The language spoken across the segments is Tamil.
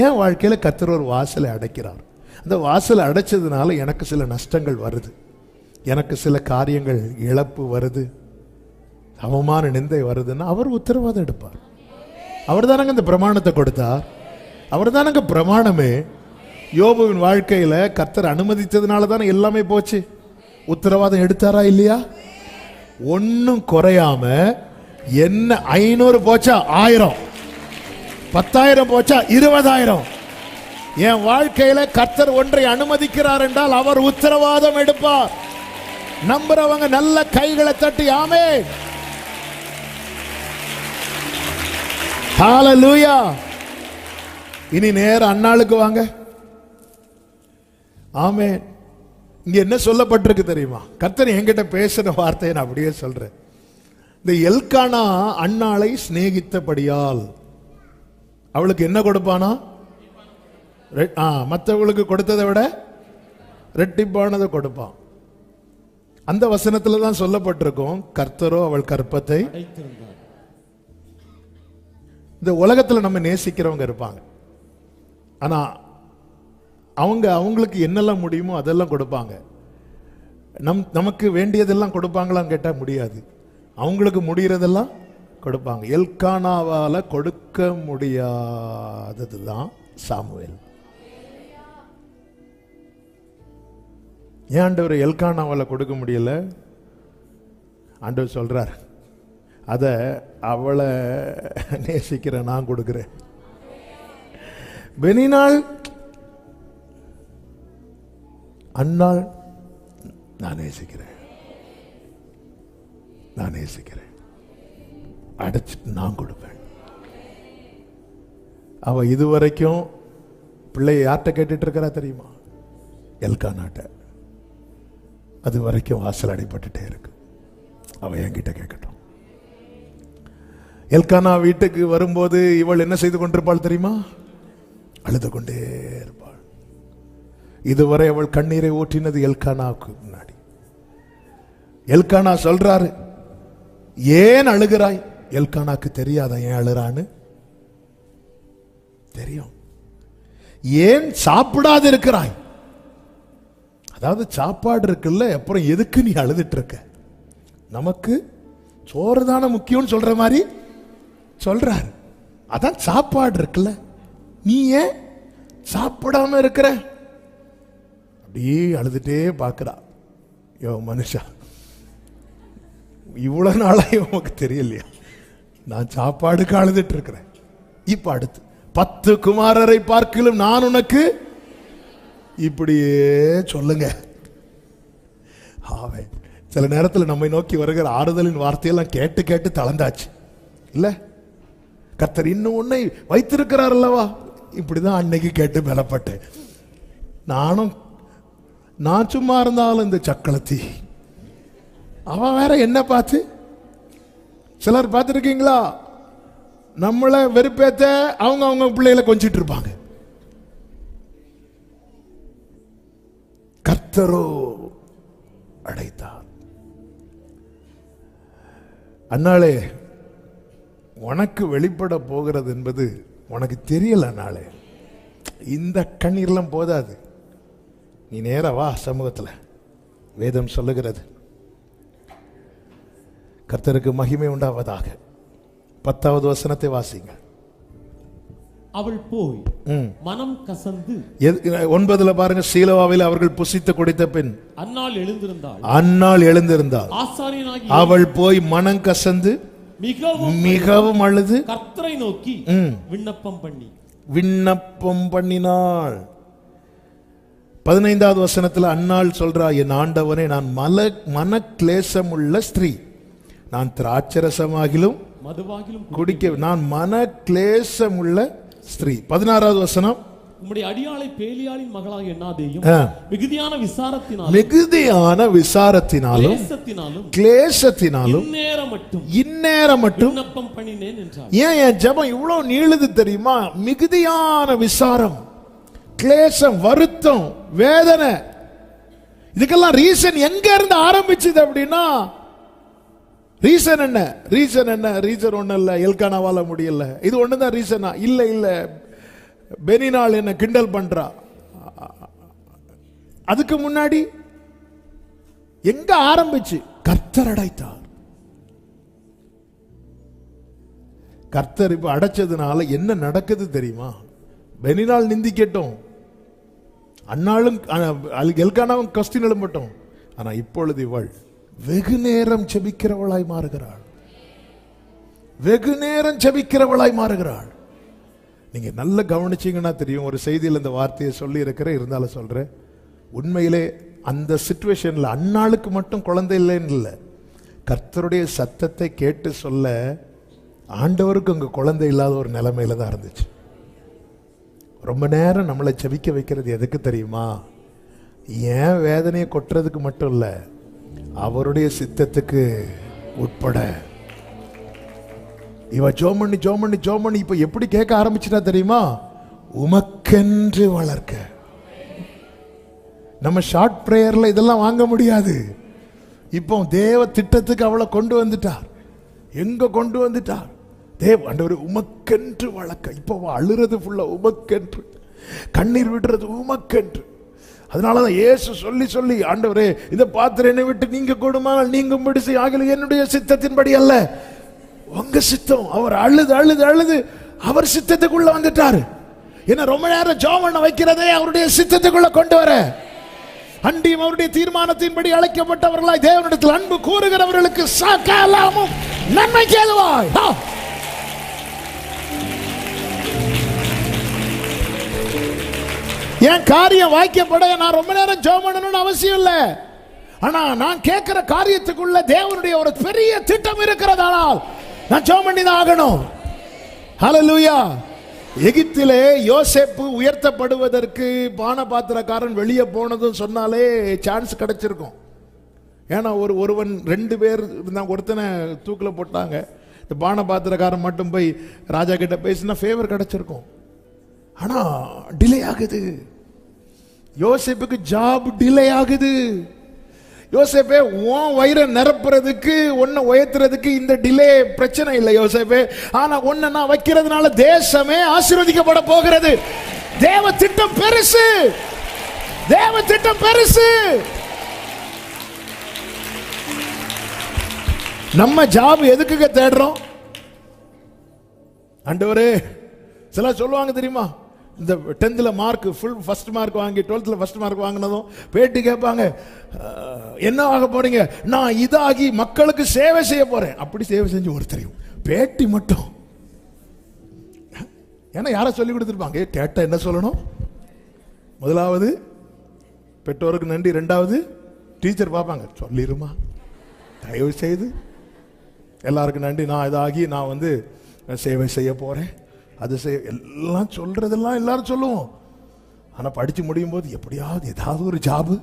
என் வாழ்க்கையில கர்த்தர் ஒரு வாசலை அடைக்கிறார். அந்த வாசலை அடைச்சதுனால எனக்கு சில நஷ்டங்கள் வருது, எனக்கு சில காரியங்கள் இழப்பு வருது, அவமான நிந்தை வருதுன்னா அவர் உத்தரவாதம் எடுப்பார். அவர் தானங்க இந்த பிரமாணத்தை கொடுத்தார், அவர் தானங்க பிரமாணமே. யோபுவின் வாழ்க்கையில கர்த்தர் அனுமதித்ததுனால தானே எல்லாமே போச்சு. உத்தரவாதம் எடுத்தாரா இல்லையா? ஒன்னும் குறையாம. என்ன 500 போச்சா 1000, 10,000 போச்சா 20,000. என் வாழ்க்கையில கர்த்தர் ஒன்றை அனுமதிக்கிறார் என்றால் அவர் உத்தரவாதம் எடுப்பார். நம்புறவங்க நல்ல கைகளை தட்டி ஆமென். ஹalleluya. இனி நேர அன்னாளுக்கு வாங்க. ஆமென். இங்க என்ன சொல்லப்பட்டிருக்கு தெரியுமா? கர்த்தர் என்கிட்ட பேசின வார்த்தையை நான் அப்படியே சொல்றேன். இந்த எல்கானா அன்னாளை சிநேகித்தபடியால் அவளுக்கு என்ன கொடுப்பானா? மற்றவங்களுக்கு கொடுத்ததை விட ரெட்டிப்பானதை கொடுப்பான். அந்த வசனத்துல தான் சொல்லப்பட்டிருக்கும், கர்த்தரோ அவள் கற்பத்தை. இந்த உலகத்துல நம்ம நேசிக்கிறவங்க இருப்பாங்க, ஆனா அவங்களுக்கு என்னெல்லாம் முடியுமோ அதெல்லாம் கொடுப்பாங்க. நமக்கு வேண்டியதெல்லாம் கொடுப்பாங்களான்னு கேட்டா முடியாது. அவங்களுக்கு முடிகிறதெல்லாம் கொடுப்பாங்க. எல்கானாவால கொடுக்க முடியாததுதான் சாமுவேல். ஏன் ஆண்டவர் எல்கானாவால கொடுக்க முடியல? ஆண்டவர் சொல்றார், அத அவளை நேசிக்கிற நான் கொடுக்கிறேன். பெனினாள் அன்னாள் நான் நேசிக்கிறேன், நான் நேசிக்கிறேன், அடைச்சிட்டு நான் கொடுப்பேன். அவ இதுவரைக்கும் பிள்ளைய யார்கிட்ட கேட்டுட்டு இருக்கிறா தெரியுமா? எல்கானாட்ட. அது வரைக்கும் வாசல் அடைப்பட்டுட்டே இருக்கு. அவ என்கிட்ட கேட்கட்டும். எல்கானா வீட்டுக்கு வரும்போது இவள் என்ன செய்து கொண்டிருப்பாள் தெரியுமா? அழுது கொண்டே இருப்பாள். இதுவரை அவள் கண்ணீரை ஊற்றினது எல்கானாவுக்கு முன்னாடி. எல்கானா சொல்றாரு, ஏன் அழுகிறாய்? எல்கானாக்கு தெரியாத ஏன் அழுறான்னு தெரியும். ஏன் சாப்பிடாது இருக்கிறாய்? அதாவது சாப்பாடு இருக்குல்ல, அப்புறம் எதுக்கு நீ அழுதுட்டு இருக்க? நமக்கு சோறு தானே முக்கியம் சொல்ற மாதிரி சொல்றாரு. அதான் சாப்பாடு இருக்குல்ல, நீ ஏன் சாப்பிடாம இருக்கிற? அப்படியே அழுதுட்டே பார்க்கிறா. யோ மனுஷா, இவ்வளவு நாளா உனக்கு தெரியலையா நான் சாப்பாடுக்கு அழுதுட்டு இருக்கிறேன்? இப்ப அடுத்து 10 குமாரரை பார்க்கலும் நான் உனக்கு இப்படியே சொல்லுங்க. சில நேரத்தில் நம்மை நோக்கி வருகிற ஆறுதலின் வார்த்தையெல்லாம் கேட்டு கேட்டு தளர்ந்தாச்சு இல்ல? கர்த்தர் இன்னும் உன்னை வைத்திருக்கிறார் அல்லவா? இப்படிதான் அன்னைக்கு கேட்டு பலப்பட்டேன். நான் சும்மா இருந்தாலும் இந்த சக்களத்தி அவன் வேற என்ன பார்த்து, சிலர் பார்த்துருக்கீங்களா, நம்மளை வெறுப்பேத்த அவங்க பிள்ளைகளை கொஞ்சிட்டு இருப்பாங்க. கர்த்தரோ அடைத்தார். அன்னாளே, உனக்கு வெளிப்பட போகிறது என்பது உனக்கு தெரியல. அன்னாளே, இந்த கண்ணீர்லாம் போதாது, நீ நேரா வா சமூகத்தில். வேதம் சொல்லுகிறது, கர்த்தருக்கு மகிமை உண்டாவதாக. 10வது வசனத்தை வாசிங்க. அவள் போய் மனம் கசந்து. 9 பாருங்க, சீலோவாவில் அவர்கள் புசித்து குடித்த பின் அன்னாள் எழுந்திருந்தாள். அவள் போய் மனம் கசந்து மிகவும் அழுது கர்த்தரை நோக்கி விண்ணப்பம் பண்ணினாள். 15வது வசனத்துல அன்னாள் சொல்றா, என் ஆண்டவனே, நான் மன கிளேசம் உள்ள ஸ்திரீ, நான் திராட்சரசமாகிலும் மதுவாகிலும் குடிக்க நான் மன கிளேசம் உள்ள ஸ்திரீ. 16வது வசனம், உம்முடைய அடியாளை பேலியாளின் மகளாக எண்ணாதேயும், மிகுதியான விசாரத்தினாலும் கிளேசத்தினாலும் இந்நேரம் மட்டும் விண்ணப்பம் பண்ணினேன் என்றார். ஏன் என் ஜெபம் இவ்வளவு நீளுது தெரியுமா? மிகுதியான விசாரம், கிளேசம், வருத்தம், வேதனை, இதுக்கெல்லாம் ரீசன் எங்க இருந்து ஆரம்பிச்சது அப்படின்னா, ரீசன் என்ன? ரீசன் ஒண்ணு இல்ல, எல்கானாவால முடியல, இது ஒண்ணுதான் ரீசனா? இல்ல பெனினாள் என்ன கிண்டல் பண்றா. அதுக்கு முன்னாடி எங்க ஆரம்பிச்சு? கர்த்தர் அடைத்தார். கர்த்தர் இப்ப அடைச்சதுனால என்ன நடக்குது தெரியுமா? பெனினாள் நிந்திக்கட்டும், அன்னாலும் எல்கானாவும் கஸ்டின் எழும்பட்டும், ஆனா இப்பொழுது இவள் வெகு நேரம் ஜெபிக்கிறவளாய் மாறுகிறாள். வெகு நேரம் ஜெபிக்கிறவளாய் மாறுகிறாள். நீங்க நல்ல கவனிச்சீங்கன்னா தெரியும். ஒரு செய்தியில் இந்த வார்த்தையை சொல்லி இருக்கிறேன், இருந்தாலும் சொல்றேன். உண்மையிலே அந்த சிச்சுவேஷன்ல அன்னாளுக்கு மட்டும் குழந்தை இல்லைன்னு இல்லை, கர்த்தருடைய சத்தத்தை கேட்டு சொல்ல ஆண்டவருக்கு அங்க குழந்தை இல்லாத ஒரு நிலைமையில தான் இருந்துச்சு. ரொம்ப நேரம் நம்மளை ஜெபிக்க வைக்கிறது எதுக்கு தெரியுமா? ஏன் வேதனையை கொட்டுறதுக்கு மட்டும் இல்ல, அவருடைய சித்தத்துக்கு உட்பட. இவ ஜோமண்ணி ஜோமண்ணி ஜோமண்ணி இப்ப எப்படி கேட்க ஆரம்பிச்சுட்டா தெரியுமா? உமக்கென்று வளர்க்க. நம்ம ஷார்ட் பிரேயர்ல இதெல்லாம் வாங்க முடியாது. இப்போ தேவ திட்டத்துக்கு அவளை கொண்டு வந்துட்டார். எங்க கொண்டு வந்துட்டார்? தேவ ஆண்டவரே உமக்கென்று வளர்க்க. இப்போ அழுறது ஃபுல்லா உமக்கென்று, கண்ணீர் விடுறது உமக்கென்று. அதனாலதான் இயேசு சொல்லி சொல்லி, ஆண்டவரே இந்த பாத்திரம் என்னை விட்டு நீங்க கொடுமானால் நீங்கும்படி செய், ஆகல என்னுடைய சித்தத்தின்படி அல்ல உங்க சித்தம். அவர் அழுது அழுது அழுது அவர் சித்தத்துக்குள்ள வந்துட்டாரு. என்ன ரொம்ப நேரம் ஜெபம் பண்ண வைக்கிறதே அவருடைய சித்தத்துக்குள்ள கொண்டு வர. அண்டியும் அவருடைய தீர்மானத்தின்படி அழைக்கப்பட்டவர்களாய் தேவனிடத்தில் அன்பு கூறுகிறவர்களுக்கு சகலமும் நன்மைக்கு ஏதுவாய். என் காரியம் வாய்க்கப்பட நான் ரொம்ப நேரம் ஜெபம் பண்ணணும்னு அவசியம் இல்லை. ஆனா நான் கேட்கிற காரியத்துக்குள்ள தேவனுடைய ஒரு பெரிய திட்டம் இருக்கிறதானால் நான் ஜெபம் பண்ணி தான் ஆகணும். ஹல்லேலூயா. எகிப்திலே யோசேப்பு உயர்த்தப்படுவதற்கு பானபாத்திரக்காரன் வெளியே போனதும் சொன்னாலே சான்ஸ் கிடைச்சிருக்கும். ஏன்னா ஒருவன் 2 பேர் இருந்தாங்க, ஒருத்தனை தூக்கில் போட்டாங்க. இந்த பானபாத்திரக்காரன் மட்டும் போய் ராஜா கிட்ட பேசினா ஃபேவர் கிடைச்சிருக்கும். ஆனா டிலே ஆகுது. யோசேப்புக்கு ஜாப் டிலே ஆகுது. யோசேப்பே உன் வயிறை நிரப்புறதுக்கு உன்னை உயர்த்துறதுக்கு இந்த டிலே பிரச்சனை இல்லை யோசேப்பே. ஆனா உன்னை நான் வைக்கிறதுனால தேசமே ஆசீர்வதிக்கப்பட போகிறது. தேவ திட்டம் பெருசு, தேவ திட்டம் பெருசு. நம்ம ஜாப் எதுக்குங்க தேடுறோம்? ஆண்டவரே சில சொல்லுவாங்க தெரியுமா, இந்த 10th mark full first mark வாங்கி 12th ஃபர்ஸ்ட் மார்க் வாங்கினதும் பேட்டி கேட்பாங்க, என்ன ஆக போறீங்க? நான் இதாகி மக்களுக்கு சேவை செய்ய போறேன். அப்படி சேவை செஞ்சு ஒருத்தரையும் பேட்டி மட்டும். ஏன்னா யாரை சொல்லி கொடுத்துருப்பாங்க? கேட்ட என்ன சொல்லணும்? முதலாவது பெற்றோருக்கு நன்றி, 2வது டீச்சர் பார்ப்பாங்க, சொல்லிருமா தயவு செய்து எல்லாருக்கும் நன்றி, நான் இதாகி நான் சேவை செய்ய போறேன், அது செய்ய, எல்லாம் சொல்றதெல்லாம் எல்லாரும் சொல்லுவோம். ஆனா படிச்சு முடியும் போது எப்படியாவது ஏதாவது ஒரு ஜாபு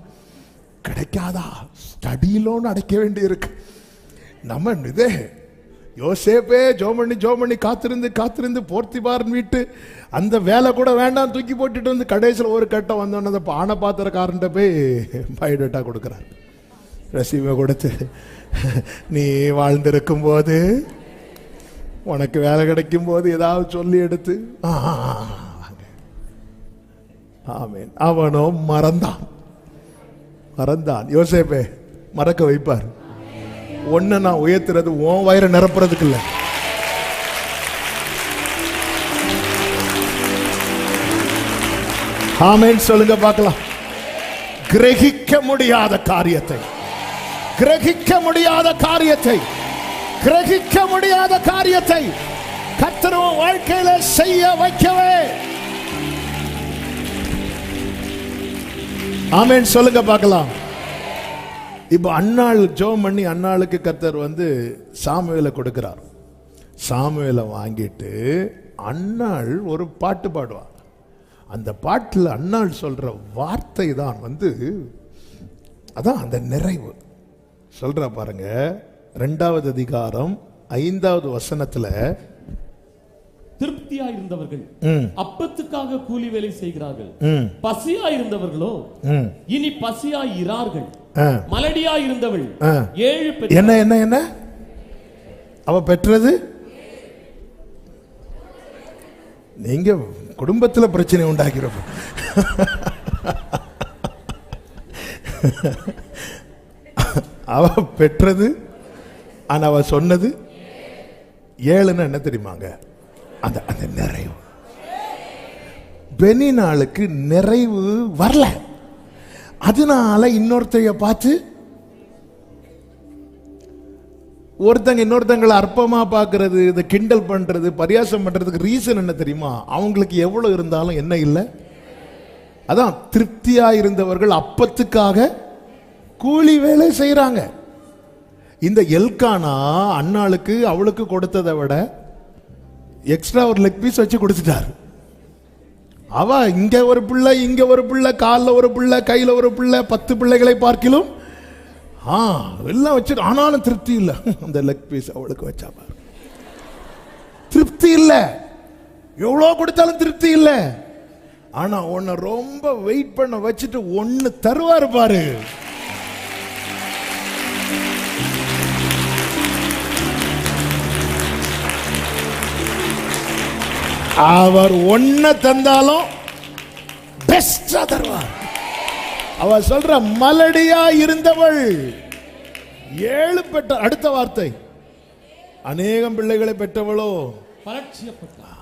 கிடைக்காதா? ஸ்டடி லோன் அடைக்க வேண்டி இருக்கு. நம்ம இதே யோசேப்பே ஜோமண்ணி காத்திருந்து காத்திருந்து போர்த்திபாரன் வீட்டு அந்த வேலை கூட வேண்டாம் தூக்கி போட்டுட்டு வந்து கடைசியில் ஒரு கட்டம் வந்தோன்னு பானை பாத்திரக்காரன்ட்ட போய் பயோடேட்டா கொடுக்குறாரு. ரெசியூமை கொடுத்து, நீ வாழ்ந்திருக்கும் போது உனக்கு வேலை கிடைக்கும் போது ஏதாவது சொல்லி எடுத்து. ஆமென். அவனோ மறந்தான். யோசேப்பே மறக்க வைப்பார். ஒன்ன நான் உயர்த்துறது உன் வயிறை நிரப்புறதுக்கு இல்லை. ஆமென் சொல்லுங்க பார்க்கலாம். கிரகிக்க முடியாத காரியத்தை, கிரகிக்க முடியாத காரியத்தை, கிரகிக்க முடியாத காரியத்தை கர்த்தர் வாழ்க்கையில செய்ய வைக்கவே. ஆமென் சொல்லுங்க பார்க்கலாம். இப்ப அன்னாள் ஜெபம் பண்ணி அன்னாளுக்கு கர்த்தர் சாமுவேலை கொடுக்கிறார். சாமுவேலை வாங்கிட்டு அன்னாள் ஒரு பாட்டு பாடுவார். அந்த பாட்டுல அன்னாள் சொல்ற வார்த்தை தான் அதான் அந்த நிறைவு. சொல்ற பாருங்க, 2வது அதிகாரம் 5வது வசனத்துல, திருப்தியா இருந்தவர்கள் அப்பத்துக்காக கூலி வேலை செய்கிறார்கள், பசியா இருந்தவர்களோ இனி பசியா இரார்கள், மலடியா இருந்தவள் 7 என்ன என்ன என்ன அவ பெற்றது நீங்க குடும்பத்துல பிரச்சனை உண்டாக்கிறப்ப அவ பெற்றது ஆனா அவ சொன்னது 7ன்னு என்ன தெரியுமாங்க? அந்த அந்த நிறைவு. பெனினாளுக்கு நிறைவு வரல. அதனால இன்னொருத்தைய பார்த்து ஒருத்தங்க இன்னொருத்தங்களை அற்பமா பார்க்கறது, இதை கிண்டல் பண்றது, பரியாசம் பண்றதுக்கு ரீசன் என்ன தெரியுமா? அவங்களுக்கு எவ்வளவு இருந்தாலும் என்ன இல்லை. அதான் திருப்தியா இருந்தவர்கள் அப்பத்துக்காக கூலி வேலை செய்யறாங்க. இந்த எல்கானா அண்ணாளுக்கு அவளுக்கு கொடுத்ததை விட எக்ஸ்ட்ரா ஒரு லெக் பீஸ் வச்சு கொடுத்துட்டாரு. அவ இங்க ஒரு பிள்ளை, இங்க ஒரு பிள்ளை, காலில் ஒரு பிள்ளை, கையில ஒரு பிள்ளை, 10 பிள்ளைகளை பார்க்கிலும் எல்லாம் வச்சு, ஆனாலும் திருப்தி இல்லை. அந்த லெக் பீஸ் அவளுக்கு வச்சா பாரு, திருப்தி இல்லை. எவ்வளோ கொடுத்தாலும் திருப்தி இல்லை. ஆனா உன்னை ரொம்ப வெயிட் பண்ண வச்சுட்டு ஒன்னு தருவாரு பாரு. அவர் ஒன்ன தந்தாலும் பெஸ்டா தருவார். அவ சொல்ற மலடியா இருந்தவள் 7 பெற்ற. அடுத்த வார்த்தை, அநேகம் பிள்ளைகளை பெற்றவளோ பரட்சியப்பட்டாள்.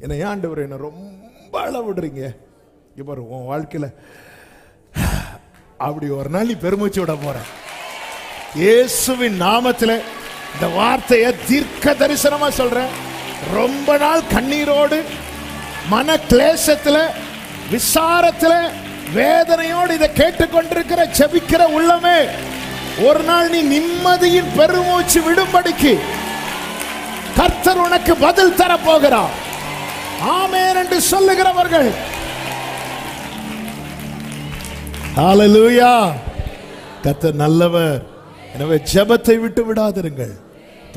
என்ன ஆண்டவர் என்ன ரொம்ப அளவிடுறீங்க? இப்ப உன் வாழ்க்கையில அப்படி ஒரு நாள் நீ பெருமூச்சு விட போற. இயேசுவின் நாமத்தில் இந்த வார்த்தையை தீர்க்க தரிசனமா சொல்றேன். ரொம்ப நாள் கண்ணீரோடு, மன கிளேசத்துல, விசாரத்துல, வேதனையோடு இதை கேட்டுக்கொண்டிருக்கிற ஜெபிக்கிற உள்ளமே, ஒரு நாள் நீ நிம்மதியின் பெருமூச்சு விடும்படிக்கு கர்த்தர் உனக்கு பதில் தர போகிறார். ஆமென் என்று சொல்லுகிறவர்கள் ஹல்லேலூயா. கர்த்தர் நல்லவர். எனவே ஜெபத்தை விட்டு விடாதிருங்கள்.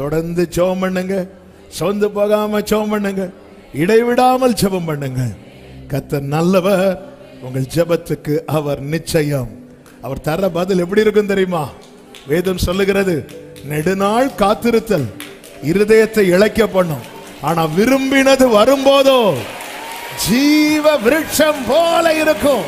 தொடர்ந்து ஜெபம் பண்ணுங்க. சொந்து போகாம ஜெபம் பண்ணுங்க. இடைவிடாமல் ஜெபம் பண்ணுங்க. கர்த்தர் நல்லவர். உங்கள் ஜெபத்துக்கு அவர் நிச்சயம் அவர் தர பதில் எப்படி இருக்கும் தெரியுமா? வேதம் சொல்லுகிறது, நெடுநாள் காத்திருத்தல் இருதயத்தை இளைக்க பண்ணும், ஆனா விரும்பினது வரும்போதோ ஜீவ விருட்சம் போல இருக்கும்.